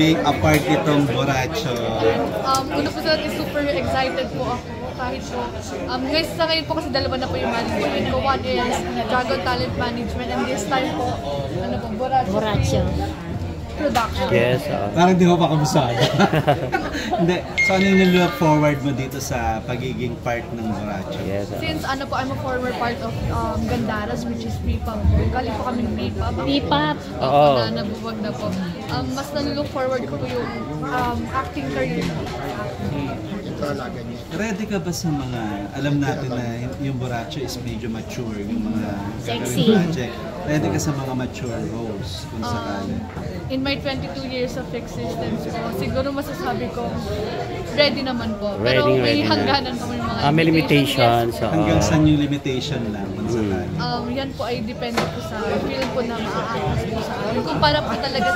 Being a part itong Borracho. Una po sa super excited po ako kahit po. Ngayon po kasi dalawa na po yung management ko. One is Dragon Talent Management and this time po, ano po, Borracho Production. Yes. Parang di ko pa kabusado. Hindi. So ano yung look forward mo dito sa pagiging part ng Borracho? Yes. Since ano po, I'm a former part of Gandaras, which is P-pop. Kali po kaming P-pop. P-pop? Oo. Nabuwag na po. Mas nalulok forward ko po yung acting career. Ready ka ba sa mga, alam natin na yung Borracho is medyo mature, yung mga Sexy. project. Ready ka sa mga mature roles kung sakali? In my 22 years of existence po, siguro masasabi ko, ready naman po. Pero may hangganan po, may mga may limitations. Yes. Hanggang saan yung limitation lang kung sakali? Yan po ay depende po sa film po na maaatas po sa akin. Kung para po talaga,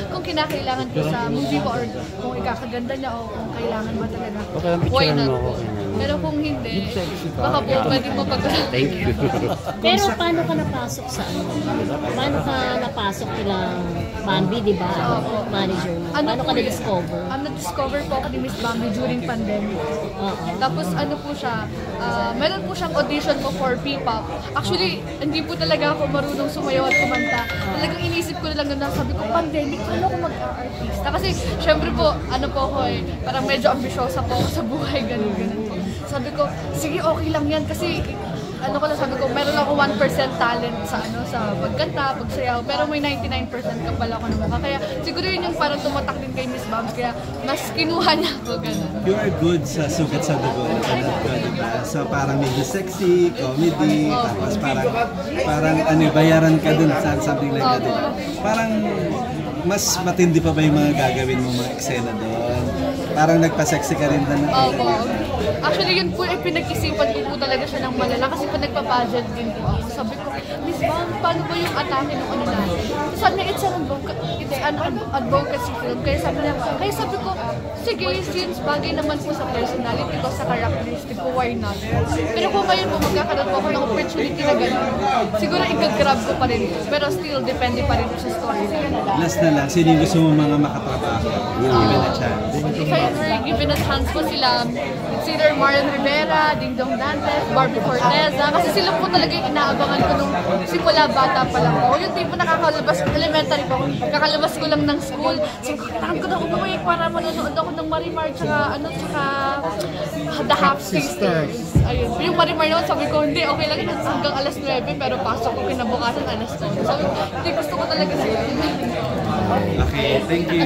kung kinakailangan po sa movie po or kung ikakaganda niya o kung kailangan ba talaga, why not po. Pero kung hindi, baka po pwede mo pag-usapan. Thank you. Pero paano ka napasok sa ano? Paano ka napasok nilang Bambi, di ba? Manager mo. Paano ka na-discover? Na-discover po ako ni Miss Bambi during pandemic. Tapos ano po siya, meron po siyang audition po for P-pop. Actually, hindi po talaga ako marunong sumayaw at kumanta. Talagang inisip ko na lang na sabi ko, pandemic, paano ako mag-artista? Kasi syempre po, ano po ako parang medyo ambisyosa po ako sa buhay, ganun po. Sabi ko, sige, okay lang yan kasi ano ko lang sabi ko, meron ako 1% talent sa sa pagkanta, pagsayaw, pero may 99% ka pala ako ng mukha. Kaya siguro yun yung parang tumatak din kay Miss Bams, kaya mas kinuha niya ako, gano'n. You are good sa sugat sa dugo, diba? So parang medyo sexy, comedy, tapos parang bayaran ka dun, something like that, diba? Parang mas matindi pa ba yung mga gagawin mo mga eksena doon? Parang nagpa-sexy ka rin na. Actually, yun po ay pinag-isipan ko po talaga siya ng malala kasi pa nagpa-pageant din po ako. Sabi ko, Miss Bam, paano ba yung atake ng ano natin? Sabi niya, it's an advocacy film. Kaya sabi ko, sige, since bagay naman po sa personality ko, sa characteristic ko, why not? Pero kung ngayon po magkakaroon po ako ng opportunity na gano'n, siguro i-grab ko pa rin po. Pero still, depende pa rin po sa story. Last na lang, sino yung gusto mo mga makatrabaho? Given a chance. If I were given a chance po sila, it's either Marian Rivera, Ding Dong Dantes, Barbie Forteza, kasi sila po talaga yung inaabangan ko nung simula bata pa lang po. Yung tipo nakakalabas, elementary po, kakalabas ko lang ng school, so kailangan ko na umuwi para manonood ako ng Marimar, tsaka The Half Sisters. Ayun. Yung Marimar naman, sabi ko, hindi, okay lang yun hanggang alas 9, pero pasok ko kinabukasan alas 9. Sabi ko, hindi, gusto ko talaga sila. Okay, thank you.